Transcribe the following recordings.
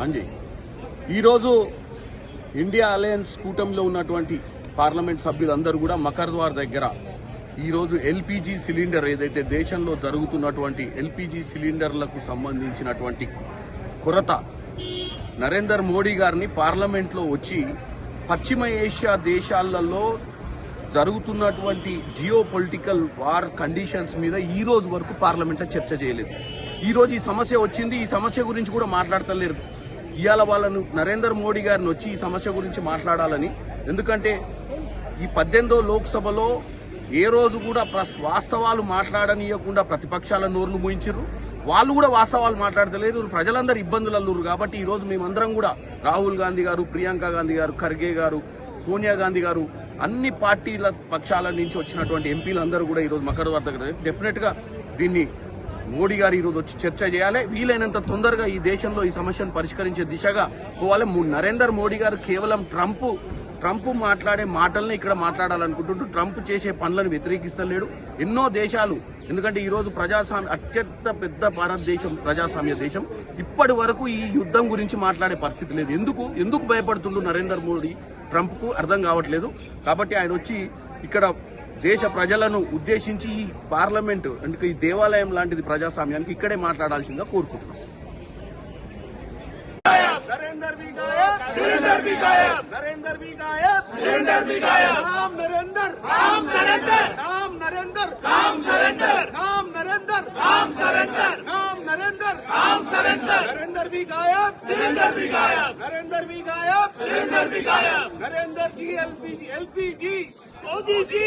అంజీ ఈరోజు India alliance కూటమిలో ఉన్నటువంటి పార్లమెంట్ సభ్యులందరూ కూడా మకర్ద్వార్ దగ్గర ఈరోజు ఎల్పిజి సిలిండర్ ఏదైతే దేశంలో జరుగుతున్నటువంటి ఎల్పిజి సిలిండర్లకు సంబంధించినటువంటి కొరత నరేందర్ మోడీ గారిని పార్లమెంట్లో వచ్చి పశ్చిమ ఏషియా దేశాలలో జరుగుతున్నటువంటి జియో పొలిటికల్ వార్ కండిషన్స్ మీద ఈ రోజు వరకు పార్లమెంట్లో చర్చ చేయలేదు. ఈరోజు ఈ సమస్య వచ్చింది, ఈ సమస్య గురించి కూడా మాట్లాడతలేరు. ఇవాళ వాళ్ళను నరేందర్ మోడీ గారిని వచ్చి ఈ సమస్య గురించి మాట్లాడాలని, ఎందుకంటే ఈ 18వ లోక్సభలో ఏ రోజు కూడా వాస్తవాలు మాట్లాడనీయకుండా ప్రతిపక్షాల నోర్లు మూయించారు. వాళ్ళు కూడా వాస్తవాలు మాట్లాడతలేదు. ప్రజలందరూ ఇబ్బందులు కాబట్టి ఈరోజు మేమందరం కూడా రాహుల్ గాంధీ గారు, ప్రియాంక గాంధీ గారు, ఖర్గే గారు, సోనియా గాంధీ గారు, అన్ని పార్టీల పక్షాల నుంచి వచ్చినటువంటి ఎంపీలందరూ కూడా ఈరోజు మకర్ద్వార్ దగ్గర డెఫినెట్గా దీన్ని మోడీ గారు ఈరోజు వచ్చి చర్చ చేయాలి. వీలైనంత తొందరగా ఈ దేశంలో ఈ సమస్యను పరిష్కరించే దిశగా పోవాలి. నరేందర్ మోడీ గారు కేవలం ట్రంప్ మాట్లాడే మాటల్ని ఇక్కడ మాట్లాడాలనుకుంటుంటూ ట్రంప్ చేసే పనులను వ్యతిరేకిస్తలేడు. ఎన్నో దేశాలు, ఎందుకంటే ఈరోజు ప్రజాస్వామ్య అత్యంత పెద్ద భారతదేశం, ప్రజాస్వామ్య దేశం, ఇప్పటి వరకు ఈ యుద్ధం గురించి మాట్లాడే పరిస్థితి లేదు. ఎందుకు భయపడుతుండు నరేందర్ మోడీ ట్రంప్కు అర్థం కావట్లేదు. కాబట్టి ఆయన వచ్చి ఇక్కడ దేశ ప్రజలను ఉద్దేశించి ఈ పార్లమెంటు అంటే ఈ దేవాలయం లాంటిది ప్రజాస్వామ్యానికి ఇక్కడే మాట్లాడాల్సిందిగా కోరుకుంటున్నాం. नरेंद्र भी गायब, सिलेंडर भी गायब, नरेंद्र भी गायब, सिलेंडर भी गायब, नाम नरेंद्र, काम सरेंडर, नाम नरेंद्र, काम सरेंडर, नाम नरेंद्र, काम सरेंडर, नाम नरेंद्र, काम सरेंडर, नरेंद्र भी गायब, सिलेंडर भी गायब, नरेंद्र भी गायब, सिलेंडर भी गायब, नरेंद्र जी LPG Modi ji,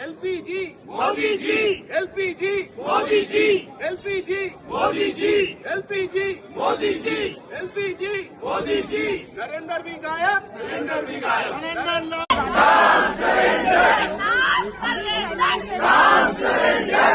LPG Modi ji, LPG Modi ji, LPG Modi ji, LPG Modi ji, LPG Modi ji, Narendra भी गायब, सिलेंडर भी गायब, काम सरेंडर, काम सरेंडर, काम सरेंडर,